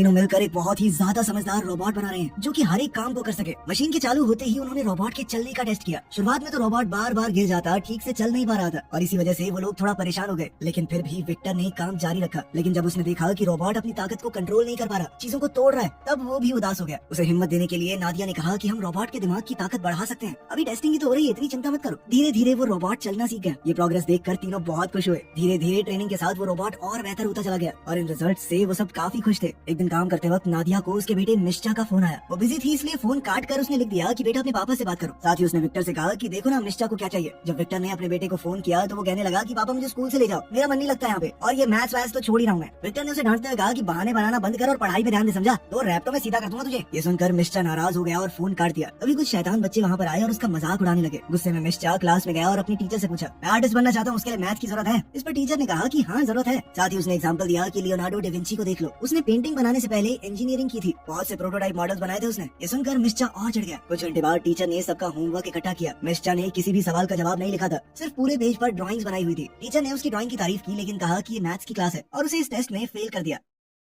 तीनों मिलकर एक बहुत ही ज्यादा समझदार रोबोट बना रहे हैं जो कि हर एक काम को कर सके। मशीन के चालू होते ही उन्होंने रोबोट के चलने का टेस्ट किया। शुरुआत में तो रोबोट बार बार गिर जाता, ठीक से चल नहीं पा रहा था और इसी वजह से वो लोग थोड़ा परेशान हो गए। लेकिन फिर भी विक्टर ने काम जारी रखा। लेकिन जब उसने देखा कि रोबोट अपनी ताकत को कंट्रोल नहीं कर पा रहा, चीजों को तोड़ रहा है, तब वो भी उदास हो गया। उसे हिम्मत देने के लिए नादिया ने कहा कि हम रोबोट के दिमाग की ताकत बढ़ा सकते हैं। अभी टेस्टिंग ही तो हो रही है, इतनी चिंता मत करो। धीरे धीरे वो रोबोट चलना सीख गया। ये प्रोग्रेस देखकर तीनों बहुत खुश हुए। धीरे धीरे ट्रेनिंग के साथ वो रोबोट और बेहतर होता चला गया और इन रिजल्ट से वो सब काफी खुश थे। एक दिन काम करते वक्त नादिया को उसके बेटे मिश्चा का फोन आया। वो बिजी थी इसलिए फोन काट कर उसने लिख दिया कि बेटा अपने पापा से बात करो। साथ ही उसने विक्टर से कहा कि देखो ना मिश्चा को क्या चाहिए। जब विक्टर ने अपने बेटे को फोन किया तो वो कहने लगा कि पापा मुझे स्कूल से ले जाओ, मेरा मन नहीं लगता यहाँ पे, और ये मैथ्स वैथ्स तो छोड़ ही रहा हूँ मैं। विक्टर ने उसे डांटते हुए कहा कि बहाने बनाना बंद कर और पढ़ाई पे ध्यान दे, समझा? तो रैप तो मैं सीधा कर दूंगा तुझे। ये सुनकर मिश्चा नाराज हो गया और फोन काट दिया। अभी कुछ शैतान बच्चे वहाँ पर आए और उसका मजाक उड़ाने लगे। गुस्से में मिश्चा क्लास में गया और अपनी टीचर से पूछा, मैं आर्टिस्ट बनना चाहता हूँ, उसके लिए मैथ की जरूरत है? इस पर टीचर ने कहा कि हाँ जरूरत है। साथ ही उसने एग्जाम्पल दिया कि लियोनार्डो डा विंची को देख लो, उसने पेंटिंग बनाने से पहले इंजीनियरिंग की थी, बहुत से प्रोटोटाइप मॉडल्स बनाए थे उसने। ये सुनकर मिश्चा और चढ़ गया। कुछ घंटे बाद टीचर ने सबका होमवर्क इकट्ठा किया। मिश्चा ने किसी भी सवाल का जवाब नहीं लिखा था, सिर्फ पूरे पेज पर ड्राइंग्स बनाई हुई थी। टीचर ने उसकी ड्राइंग की तारीफ की लेकिन कहा कि ये मैथ्स की क्लास है और उसे इस टेस्ट में फेल कर दिया।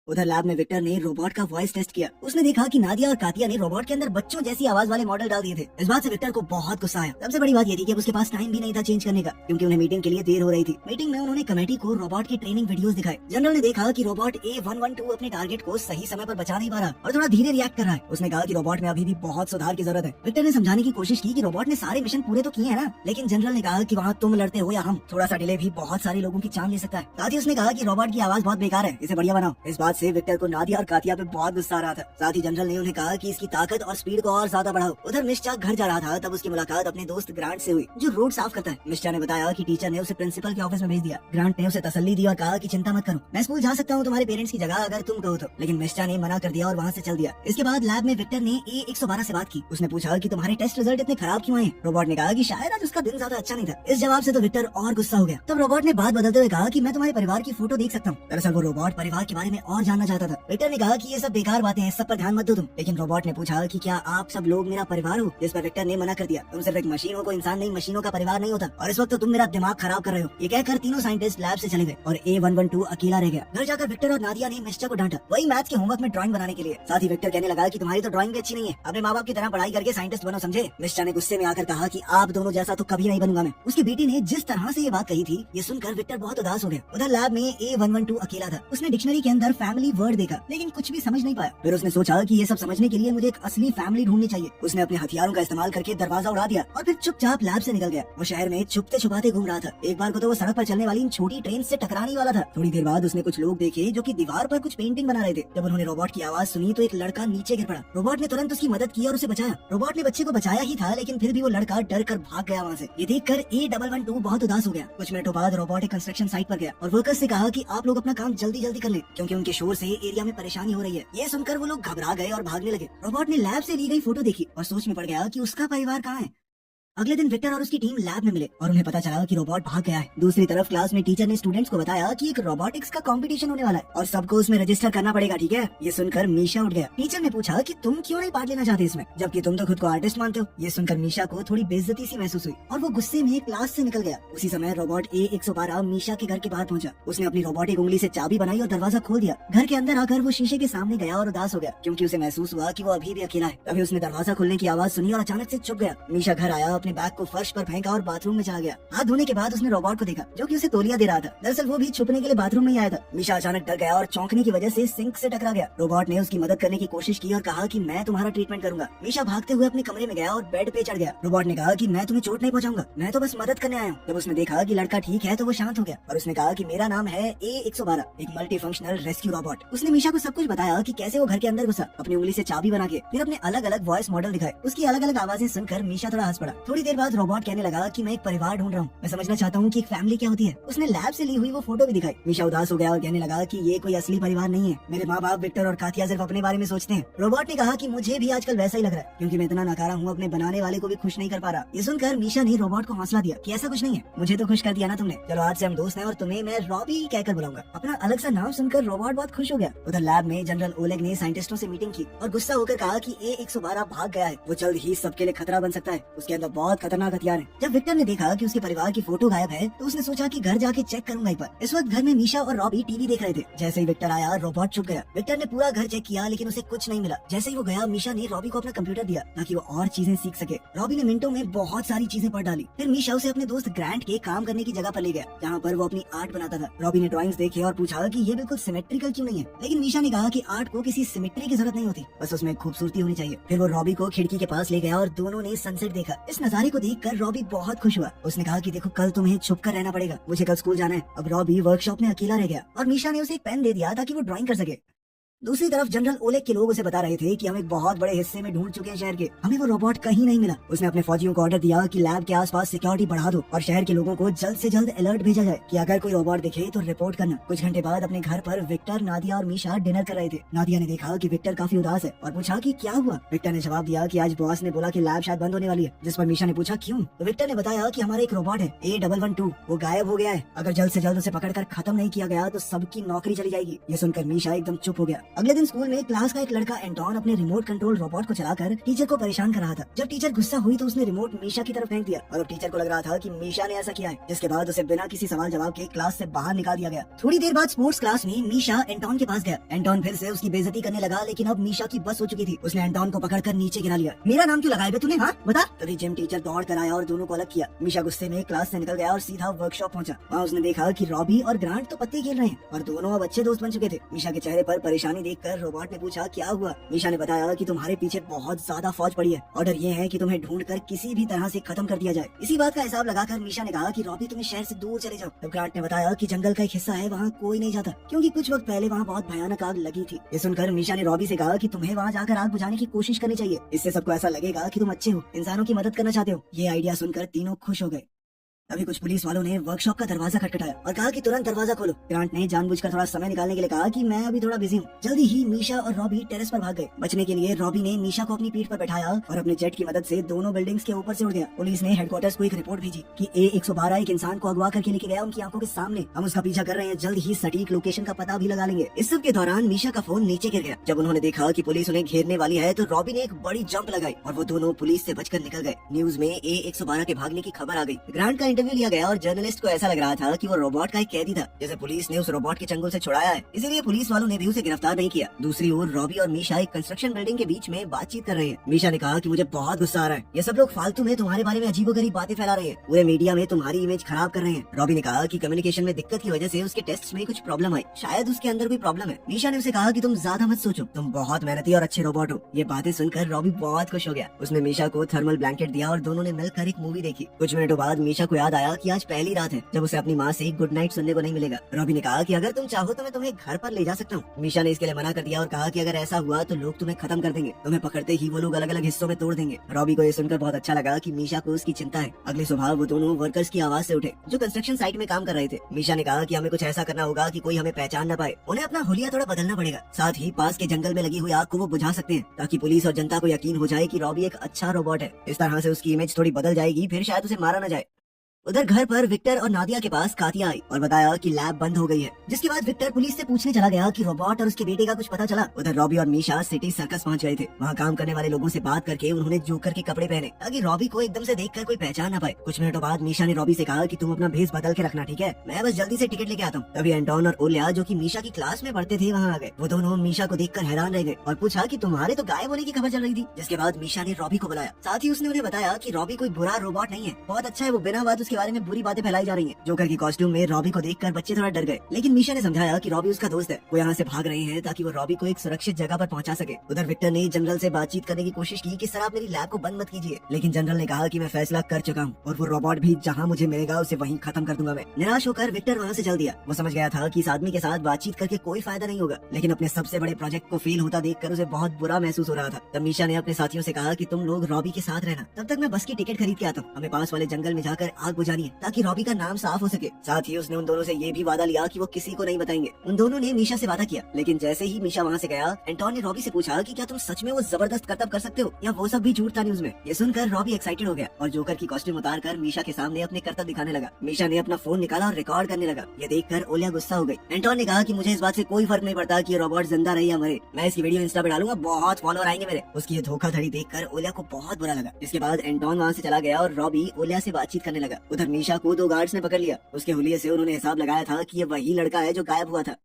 उधर लैब में विक्टर ने रोबोट का वॉइस टेस्ट किया। उसने देखा कि नादिया और कातिया ने रोबोट के अंदर बच्चों जैसी आवाज वाले मॉडल डाल दिए थे। इस बात से विक्टर को बहुत गुस्सा आया। सबसे बड़ी बात ये थी कि उसके पास टाइम भी नहीं था चेंज करने का, क्योंकि उन्हें मीटिंग के लिए देर हो रही थी। मीटिंग में उन्होंने कमेटी को रोबोट की ट्रेनिंग वीडियोस दिखाए। जनरल ने देखा कि रोबोट A112 अपने टारगेट को सही समय पर बचा नहीं पा रहा और थोड़ा धीरे रिएक्ट कर रहा है। उसने कहा कि रोबोट में अभी भी बहुत सुधार की जरूरत है। विक्टर ने समझाने की कोशिश की कि रोबोट ने सारे मिशन पूरे तो किए हैं ना, लेकिन जनरल ने कहा कि वहाँ तुम लड़ते हो या हम, थोड़ा सा डिले भी बहुत सारे लोगों की जान ले सकता है। साथ ही उसने कहा कि रोबोट की आवाज बहुत बेकार है, इसे बढ़िया बनाओ। इस बात से विक्टर को नादिया और कातिया पे बहुत गुस्सा आ रहा था। साथ ही जनरल ने उन्हें कहा कि इसकी ताकत और स्पीड को और ज्यादा बढ़ाओ। उधर मिश्चा घर जा रहा था तब उसकी मुलाकात अपने दोस्त ग्रांट से हुई, जो रोड साफ करता है। मिश्चा ने बताया कि टीचर ने उसे प्रिंसिपल के ऑफिस में भेज दिया। ग्रांट ने उसे तसल्ली दी और कहा कि चिंता मत करो, मैं स्कूल जा सकता हूँ तुम्हारे पेरेंट्स की जगह अगर तुम कहो तो। लेकिन मिश्चा ने मना कर दिया और वहाँ से चल दिया। इसके बाद लैब में विक्टर ने A112 से बात की। उसने पूछा कि तुम्हारे टेस्ट रिजल्ट इतने खराब क्यों आए? रोबोट ने कहा कि शायद आज उसका दिन ज्यादा अच्छा नहीं था। इस जवाब से तो विक्टर और गुस्सा हो गया। तब रोबोट ने बात बदलते हुए कहा कि मैं तुम्हारे परिवार की फोटो देख सकता हूँ। दरअसल वो रोबोट परिवार के बारे में और जानना चाहता था। विक्टर ने कहा कि ये सब बेकार बातें हैं, सब पर ध्यान मत दो तुम। लेकिन रोबोट ने पूछा कि क्या आप सब लोग मेरा परिवार हो? जिस पर विक्टर ने मना कर दिया। तुम सिर्फ एक मशीन हो, कोई इंसान नहीं, मशीनों का परिवार नहीं होता। और इस वक्त तो तुम मेरा दिमाग खराब कर रहे हो। ये कहकर तीनों साइंटिस्ट लैब से चले गए और A112 अकेला रह गया। घर जाकर विक्टर और नादिया ने मिश्चा को डांटा, वही मैथ्स के होमवर्क में ड्राइंग बनाने के लिए। साथ ही विक्टर कहने लगा कि तुम्हारी तो ड्राइंग भी अच्छी नहीं है, अपने माँ बाप की तरह पढ़ाई करके साइंटिस्ट बनो, समझे? मिश्चा ने गुस्से में आकर कहा कि आप दोनों जैसा तो कभी नहीं बनूंगा मैं। उसकी बेटी ने जिस तरह से ये बात कही थी, ये सुनकर विक्टर बहुत उदास हो गया। उधर लैब में A112 अकेला था। उसने डिक्शनरी के अंदर फैमिली वर्ड देखा लेकिन कुछ भी समझ नहीं पाया। फिर उसने सोचा कि ये सब समझने के लिए मुझे एक असली फैमिली ढूंढनी चाहिए। उसने अपने हथियारों का इस्तेमाल करके दरवाजा उड़ा दिया और फिर चुपचाप लैब से निकल गया। वो शहर में छुपते छुपाते घूम रहा था। एक बार को तो वो सड़क पर चलने वाली इन छोटी ट्रेन से टकराने वाला था। थोड़ी देर बाद उसने कुछ लोग देखे जो कि दीवार पर कुछ पेंटिंग बना रहे थे। जब उन्होंने रोबोट की आवाज सुनी तो एक लड़का नीचे गिर पड़ा। रोबोट ने तुरंत उसकी मदद की और उसे बचाया। रोबोट ने बच्चे को बचाया ही था लेकिन फिर भी वो लड़का डर कर भाग गया वहाँ से। ये देखकर A112 बहुत उदास हो गया। कुछ मिनटों बाद रोबोट एक कंस्ट्रक्शन साइट पर गया और वर्कर्स से कहा कि आप लोग अपना काम जल्दी जल्दी कर लें, क्योंकि उनके शोर से एरिया में परेशानी हो रही है। ये सुनकर वो लोग घबरा गए और भागने लगे। रोबोट ने लैब से ली गई फोटो देखी और सोच में पड़ गया कि उसका परिवार कहाँ है। अगले दिन विक्टर और उसकी टीम लैब में मिले और उन्हें पता चला कि रोबोट भाग गया है। दूसरी तरफ क्लास में टीचर ने स्टूडेंट्स को बताया कि एक रोबोटिक्स का कंपटीशन होने वाला है और सबको उसमें रजिस्टर करना पड़ेगा, ठीक है? ये सुनकर मीशा उठ गया। टीचर ने पूछा कि तुम क्यों नहीं पार्ट लेना चाहते इसमें, जबकि तुम तो खुद को आर्टिस्ट मानते हो। ये सुनकर मीशा को थोड़ी बेइज्जती सी महसूस हुई और वो गुस्से में क्लास से निकल गया। उसी समय रोबोट A112 मीशा के घर के बाहर पहुंचा। उसने अपनी रोबोटिक उंगली से चाबी बनाई और दरवाजा खोल दिया। घर के अंदर आकर वो शीशे के सामने गया और उदास हो गया, क्योंकि उसे महसूस हुआ कि वो अभी भी अकेला है। तभी उसने दरवाजा खुलने की आवाज सुनी और अचानक से चुप गया। मीशा घर आया, अपने बैग को फर्श पर फेंका और बाथरूम में चला गया। हाथ धोने के बाद उसने रोबोट को देखा जो कि उसे तौलिया दे रहा था। दरअसल वो भी छुपने के लिए बाथरूम में ही आया था। मीशा अचानक डर गया और चौंकने की वजह से सिंक से टकरा गया। रोबोट ने उसकी मदद करने की कोशिश की और कहा कि मैं तुम्हारा ट्रीटमेंट करूंगा। मीशा भागते हुए अपने कमरे में गया और बेड पे चढ़ गया। रोबोट ने कहा कि मैं तुम्हें चोट नहीं पहुंचाऊंगा, मैं तो बस मदद करने आया हूँ। जब उसने देखा कि लड़का ठीक है तो वो शांत हो गया और उसने कहा कि मेरा नाम है A112, एक मल्टी फंक्शनल रेस्क्यू रोबोट। उसने मीशा को सब कुछ बताया कि कैसे वो घर के अंदर घुसा, अपनी उंगली से चाबी बना के, फिर अपने अलग अलग वॉइस मॉडल दिखाए। उसकी अलग अलग आवाजें सुनकर मीशा थोड़ा हंस पड़ा। थोड़ी देर बाद रोबोट कहने लगा कि मैं एक परिवार ढूंढ रहा हूँ, मैं समझना चाहता हूँ कि एक फैमिली क्या होती है। उसने लैब से ली हुई वो फोटो भी दिखाई। मीशा उदास हो गया और कहने लगा कि ये कोई असली परिवार नहीं है, मेरे माँ बाप विक्टर और कातिया सिर्फ अपने बारे में सोचते हैं। रोबोट ने कहा कि मुझे भी आजकल वैसा ही लग रहा है, क्योंकि मैं इतना नकारा हूँ, अपने बनाने वाले को भी खुश नहीं कर पा रहा। ये सुनकर मीशा ने रोबोट को हौसला दिया कि ऐसा कुछ नहीं है, मुझे तो खुश कर दिया ना तुमने, चलो आज से हम दोस्त हैं और तुम्हें मैं रॉबी कहकर बुलाऊंगा। अपना अलग सा नाम सुनकर रोबोट बहुत खुश हो गया। उधर लैब में जनरल ओलेग ने साइंटिस्टों से मीटिंग की और गुस्सा होकर कहा कि A112 भाग गया है, वो जल्द ही सबके लिए खतरा बन सकता है, उसके अंदर बहुत खतरनाक हथियार है। जब विक्टर ने देखा कि उसके परिवार की फोटो गायब है तो उसने सोचा कि घर जाके चेक करूंगा एक बार। इस वक्त घर में मीशा और रॉबी टीवी देख रहे थे। जैसे ही विक्टर आया रोबोट छुप गया। विक्टर ने पूरा घर चेक किया लेकिन उसे कुछ नहीं मिला। जैसे ही वो गया मीशा ने रॉबी को अपना कंप्यूटर दिया ताकि वो और चीजें सीख सके। रॉबी ने मिनटों में बहुत सारी चीजें पढ़ डाली। फिर मीशा उसे अपने दोस्त ग्रांट के काम करने की जगह पर ले गया जहाँ पर वो अपनी आर्ट बनाता था। रॉबी ने ड्राइंग्स देखे और पूछा कि ये बिल्कुल सिमेट्रिकल क्यों नहीं है, लेकिन मीशा ने कहा कि आर्ट को किसी सिमेट्री की जरूरत नहीं होती, बस उसमें खूबसूरती होनी चाहिए। फिर वो रॉबी को खिड़की के पास ले गया और दोनों ने सनसेट देखा। इस नजारे को देखकर रॉबी बहुत खुश हुआ। उसने कहा कि देखो कल तुम्हें छुप कर रहना पड़ेगा, मुझे कल स्कूल जाना है। अब रॉबी वर्कशॉप में अकेला रह गया और मीशा ने उसे एक पेन दे दिया ताकि वो ड्राइंग कर सके। दूसरी तरफ जनरल ओलेग के लोग उसे बता रहे थे कि हम एक बहुत बड़े हिस्से में ढूंढ चुके हैं शहर के, हमें वो रोबोट कहीं नहीं मिला। उसने अपने फौजियों को ऑर्डर दिया कि लैब के आसपास सिक्योरिटी बढ़ा दो और शहर के लोगों को जल्द से जल्द अलर्ट भेजा जाए कि अगर कोई रोबोट दिखे तो रिपोर्ट करना। कुछ घंटे बाद अपने घर पर विक्टर, नादिया और मीशा डिनर कर रहे थे। नादिया ने देखा कि विक्टर काफी उदास है और पूछा कि क्या हुआ। विक्टर ने जवाब दिया कि आज बॉस ने बोला कि लैब शायद बंद होने वाली है। जिस पर मीशा ने पूछा क्यों, तो विक्टर ने बताया कि हमारा एक रोबोट है A112, वो गायब हो गया है। अगर जल्द से जल्द उसे पकड़कर खत्म नहीं किया गया तो सबकी नौकरी चली जाएगी। ये सुनकर मीशा एकदम चुप हो गया। अगले दिन स्कूल में क्लास का एक लड़का एंटोन अपने रिमोट कंट्रोल रोबोट को चलाकर टीचर को परेशान कर रहा था। जब टीचर गुस्सा हुई तो उसने रिमोट मीशा की तरफ फेंक दिया और अब टीचर को लग रहा था कि मीशा ने ऐसा किया है, जिसके बाद उसे बिना किसी सवाल जवाब के क्लास से बाहर निकाल दिया गया। थोड़ी देर बाद स्पोर्ट्स क्लास में मीशा एंटोन के पास गया। एंटोन फिर से उसकी बेइज्जती करने लगा लेकिन अब मीशा की बस हो चुकी थी। उसने एंटोन को पकड़कर नीचे गिरा लिया। मेरा नाम क्यों लगाया बे तूने, हाँ बता। तभी जिम टीचर दौड़ कर आया और दोनों को अलग किया। मीशा गुस्से में क्लास से निकल गया और सीधा वर्कशॉप पहुंचा। वहाँ उसने देखा कि रॉबी और ग्रांट तो पत्ते खेल रहे हैं और दोनों अब अच्छे दोस्त बन चुके थे। मीशा के चेहरे पर परेशानी देखकर रोबोट ने पूछा क्या हुआ। मीशा ने बताया कि तुम्हारे पीछे बहुत ज्यादा फौज पड़ी है, ऑर्डर ये है कि तुम्हें ढूंढकर किसी भी तरह से खत्म कर दिया जाए। इसी बात का हिसाब लगाकर मीशा ने कहा कि रॉबी तुम्हें शहर से दूर चले जाओ। तब ग्रांट ने बताया कि जंगल का एक हिस्सा है, वहाँ कोई नहीं जाता क्योंकि कुछ वक्त पहले वहाँ बहुत भयानक आग लगी थी। ये सुनकर मीशा ने रॉबी से कहा कि तुम्हें वहाँ जाकर आग बुझाने की कोशिश करनी चाहिए, इससे सबको ऐसा लगेगा कि तुम अच्छे हो, इंसानों की मदद करना चाहते हो। ये आइडिया सुनकर तीनों खुश हो गए। अभी कुछ पुलिस वालों ने वर्कशॉप का दरवाजा खटखटाया और कहा कि तुरंत दरवाजा खोलो। ग्रांट ने जानबूझकर थोड़ा समय निकालने के लिए कहा कि मैं अभी थोड़ा बिजी हूँ। जल्दी ही मीशा और रॉबी टेरेस पर भाग गए। बचने के लिए रॉबी ने मीशा को अपनी पीठ पर बैठाया और अपने जेट की मदद से दोनों बिल्डिंग्स के ऊपर से उड़ गया। पुलिस ने हेडक्वार्टर्स को एक रिपोर्ट भेजी कि A112 एक इंसान को अगवा करके लेके गया उनकी आंखों के सामने। हम उसका पीछा कर रहे हैं, जल्द ही सटीक लोकेशन का पता भी लगा लेंगे। इस सब के दौरान मीशा का फोन नीचे गिर गया। जब उन्होंने देखा कि पुलिस उन्हें घेरने वाली है तो रॉबी ने एक बड़ी जंप लगाई और वो दोनों पुलिस से बचकर निकल गए। न्यूज में A112 के भागने की खबर आ गई। ग्रांट का इंटरव्यू लिया गया और जर्नलिस्ट को ऐसा लग रहा था कि वो रोबोट का एक कैदी था, जैसे पुलिस ने उस रोबोट के चंगुल से छुड़ाया है, इसीलिए पुलिस वालों ने भी उसे गिरफ्तार नहीं किया। दूसरी ओर रॉबी और मीशा एक कंस्ट्रक्शन बिल्डिंग के बीच में बातचीत कर रहे हैं। मीशा ने कहा कि मुझे बहुत गुस्सा आ रहा है, ये सब लोग फालतू में तुम्हारे बारे में अजीबोगरीब बातें फैला रहे हैं, पूरे मीडिया में तुम्हारी इमेज खराब कर रहे हैं। रॉबी ने कहा कि कम्युनिकेशन में दिक्कत की वजह से उसके टेस्ट में कुछ प्रॉब्लम आई, शायद उसके अंदर कोई प्रॉब्लम है। मीशा ने उसे कहा कि तुम ज्यादा मत सोचो, तुम बहुत मेहनती और अच्छे रोबोट हो। ये बातें सुनकर रॉबी बहुत खुश हो गया। उसने मीशा को थर्मल ब्लैंकेट दिया और दोनों ने मिलकर एक मूवी देखी। कुछ मिनटों बाद मीशा को याद आया कि आज पहली रात है जब उसे अपनी माँ से गुड नाइट सुनने को नहीं मिलेगा। रॉबी ने कहा कि अगर तुम चाहो तो मैं तुम्हें घर पर ले जा सकता हूँ। मीशा ने इसके लिए मना कर दिया और कहा कि अगर ऐसा हुआ तो लोग तुम्हें खत्म कर देंगे, तुम्हें पकड़ते ही वो लोग अलग अलग हिस्सों में तोड़ देंगे। रॉबी को ये सुनकर बहुत अच्छा लगा कि मीशा को उसकी चिंता है। अगली सुबह वो दोनों वर्कर्स की आवाज से उठे जो कंस्ट्रक्शन साइट में काम कर रहे थे। मीशा ने कहा कि हमें कुछ ऐसा करना होगा कि कोई हमें पहचान न पाए, उन्हें अपना हुलिया थोड़ा बदलना पड़ेगा। साथ ही पास के जंगल में लगी हुई आग को वो बुझा सकते हैं ताकि पुलिस और जनता को यकीन हो जाए कि रॉबी एक अच्छा रोबोट है। इस तरह से उसकी इमेज थोड़ी बदल जाएगी, फिर शायद उसे मारा न जाए। उधर घर पर विक्टर और नादिया के पास कातिया आई और बताया कि लैब बंद हो गई है, जिसके बाद विक्टर पुलिस से पूछने चला गया कि रोबोट और उसके बेटे का कुछ पता चला। उधर रॉबी और मीशा सिटी सर्कस पहुंच गए थे। वहाँ काम करने वाले लोगों से बात करके उन्होंने जोकर के कपड़े पहने ताकि रॉबी को एकदम से देखकर कोई पहचान न पाए। कुछ मिनटों बाद मीशा ने रॉबी से कहा कि तुम अपना भेस बदल के रखना, ठीक है, मैं बस जल्दी से टिकट लेके आता हूँ। तभी एंटोन और ओलिया जो की मीशा की क्लास में पढ़ते थे वहाँ आ गए। वो दोनों मीशा को देखकर हैरान रह गए और पूछा कि तुम्हारे तो गायब होने की खबर चल रही थी। जिसके बाद मीशा ने रॉबी को बुलाया, साथ ही उसने उन्हें बताया कि रॉबी कोई बुरा रोबोट नहीं है, बहुत अच्छा है, वो बिना बात उसके बारे में बुरी बातें फैलाई जा रही है। जोकर की कॉस्ट्यूम में रॉबी को देखकर बच्चे थोड़ा डर गए, लेकिन मीशा ने समझाया कि रॉबी उसका दोस्त है, वो यहाँ से भाग रहे हैं ताकि वो रॉबी को एक सुरक्षित जगह पर पहुंचा सके। उधर विक्टर ने जनरल से बातचीत करने की कोशिश की कि सर आप मेरी लैब को बंद मत कीजिए, लेकिन जनरल ने कहा कि मैं फैसला कर चुका हूँ और वो रोबोट भी जहाँ मुझे मिलेगा उसे वहीं खत्म कर दूंगा मैं। निराश होकर विक्टर वहाँ से चल दिया। वो समझ गया था कि इस आदमी के साथ बातचीत करके कोई फायदा नहीं होगा, लेकिन अपने सबसे बड़े प्रोजेक्ट को फेल होता देखकर उसे बहुत बुरा महसूस हो रहा था। तब मीशा ने अपने साथियों से कहा कि तुम लोग रॉबी के साथ रहना, तब तक मैं बस की टिकट खरीद के आता हूँ, हमें पास वाले जंगल में जाकर आग बुझानी है ताकि रॉबी का नाम साफ हो सके। साथ ही उसने उन दोनों से ये भी वादा लिया कि वो किसी को नहीं बताएंगे। उन दोनों ने मीशा से वादा किया, लेकिन जैसे ही मीशा वहाँ से गया, एंटोन ने रॉबी से पूछा कि क्या तुम सच में वो जबरदस्त करतब कर सकते हो या वो सब भी झूठ था न्यूज में। ये सुनकर रॉबी एक्साइटेड हो गया और जोकर की कॉस्ट्यूम उतार कर मीशा के सामने अपने करतब दिखाने लगा। मीशा ने अपना फोन निकाला और रिकॉर्ड करने लगा। ये देखकर ओलिया गुस्सा हो गई। एंटोन ने कहा कि मुझे इस बात से कोई फर्क नहीं पड़ता कि रोबोट जिंदा रहे या मरे, मैं इसकी वीडियो इंस्टा पे डालूंगा, बहुत फॉलोअर आएंगे मेरे। उसकी ये धोखाधड़ी देखकर ओलिया को बहुत बुरा लगा। इसके बाद एंटोन वहाँ से चला गया और रॉबी ओलिया से बातचीत करने लगा। उधर मीशा को 2 गार्ड्स ने पकड़ लिया। उसके हुलिये से उन्होंने हिसाब लगाया था कि ये वही लड़का है जो गायब हुआ था।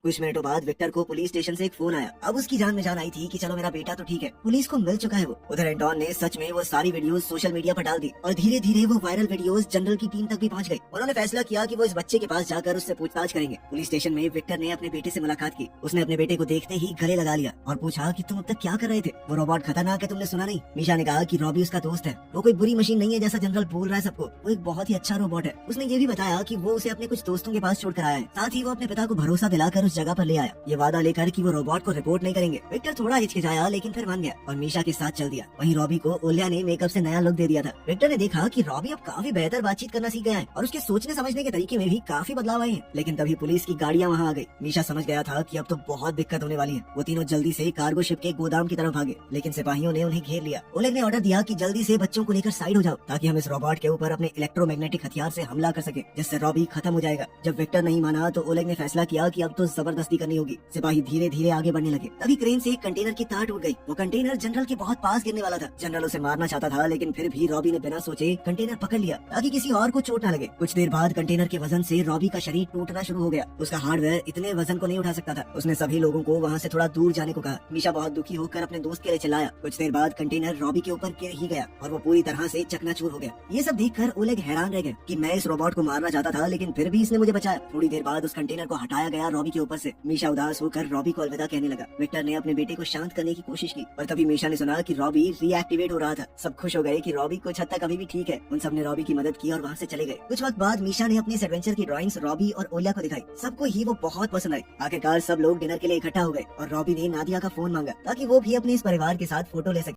कुछ मिनटों बाद विक्टर को पुलिस स्टेशन से एक फोन आया। अब उसकी जान में जान आई थी कि चलो मेरा बेटा तो ठीक है, पुलिस को मिल चुका है वो। उधर एंटोन ने सच में वो सारी वीडियोस सोशल मीडिया पर डाल दी और धीरे धीरे वो वायरल वीडियोस जनरल की टीम तक भी पहुंच गई। उन्होंने फैसला किया कि वो इस बच्चे के पास जाकर उससे पूछताछ करेंगे। पुलिस स्टेशन में विक्टर ने अपने बेटे से मुलाकात की। उसने अपने बेटे को देखते ही गले लगा लिया और पूछा कि तुम अब तक क्या कर रहे थे? वो रोबोट खतरनाक है, तुमने सुना नहीं? मीशा ने कहा कि रॉबी उसका दोस्त है, वो कोई बुरी मशीन नहीं है जैसा जनरल बोल रहा है सबको, वो एक बहुत ही अच्छा रोबोट है। उसने ये भी बताया कि वो उसे अपने कुछ दोस्तों के पास छोड़कर आया है। साथ ही वो अपने पिता को भरोसा दिलाकर उस जगह पर ले आया, ये वादा लेकर कि वो रोबोट को रिपोर्ट नहीं करेंगे। विक्टर थोड़ा हिचकिचाया लेकिन फिर मान गया और मीशा के साथ चल दिया। वहीं रॉबी को ओलिया ने मेकअप से नया लुक दे दिया था। विक्टर ने देखा कि रॉबी अब काफी बेहतर बातचीत करना सीख गया है और उसके सोचने समझने के तरीके में भी काफी बदलाव आए हैं। लेकिन तभी पुलिस की गाड़ियां वहां आ गई। मीशा समझ गया था कि अब तो बहुत दिक्कत होने वाली है। वो तीनों जल्दी से कार्गो शिप के गोदाम की तरफ भागे, लेकिन सिपाहियों ने उन्हें घेर लिया। ओलेग ने ऑर्डर दिया कि जल्दी से बच्चों को लेकर साइड हो जाओ ताकि हम इस रोबोट के ऊपर अपने इलेक्ट्रोमैग्नेटिक हथियार से हमला कर सके, जिससे रॉबी खत्म हो जाएगा। जब विक्टर नहीं माना तो ओलेग ने फैसला किया कि अब तो जबरदस्ती करनी होगी। सिपाही धीरे धीरे आगे बढ़ने लगे। तभी क्रेन से एक कंटेनर की तार टूट गई। वो कंटेनर जनरल के बहुत पास गिरने वाला था। जनरल उसे मारना चाहता था, लेकिन फिर भी रॉबी ने बिना सोचे कंटेनर पकड़ लिया ताकि किसी और को चोट न लगे। कुछ देर बाद कंटेनर के वजन से रॉबी का शरीर टूटना शुरू हो गया। उसका हार्डवेयर इतने वजन को नहीं उठा सकता था। उसने सभी लोगों को वहाँ से थोड़ा दूर जाने को कहा। मीशा बहुत दुखी होकर अपने दोस्त के लिए चिल्लाया। कुछ देर बाद कंटेनर रॉबी के ऊपर गिर ही गया और वो पूरी तरह से चकनाचूर हो गया। ये सब देखकर ओलेग हैरान रह गए कि मैं इस रोबोट को मारना चाहता था, लेकिन फिर भी इसने मुझे बचाया। थोड़ी देर बाद उस कंटेनर को हटाया गया रॉबी के ऊपर से। मीशा उदास होकर रॉबी को अलविदा कहने लगा। विक्टर ने अपने बेटे को शांत करने की कोशिश की, पर तभी मीशा ने सुना कि रॉबी रीएक्टिवेट हो रहा था। सब खुश हो गए कि रॉबी कुछ हद तक अभी भी ठीक है। उन सब ने रॉबी की मदद की और वहाँ से चले गए। कुछ वक्त बाद मीशा ने अपनी इस एडवेंचर की ड्राइंग्स रॉबी और ओलिया को दिखाई। सबको ही वो बहुत पसंद आई। आखिरकार सब लोग डिनर के लिए इकट्ठा हो गए और रॉबी ने नादिया का फोन मांगा ताकि वो भी अपने इस परिवार के साथ फोटो ले सके।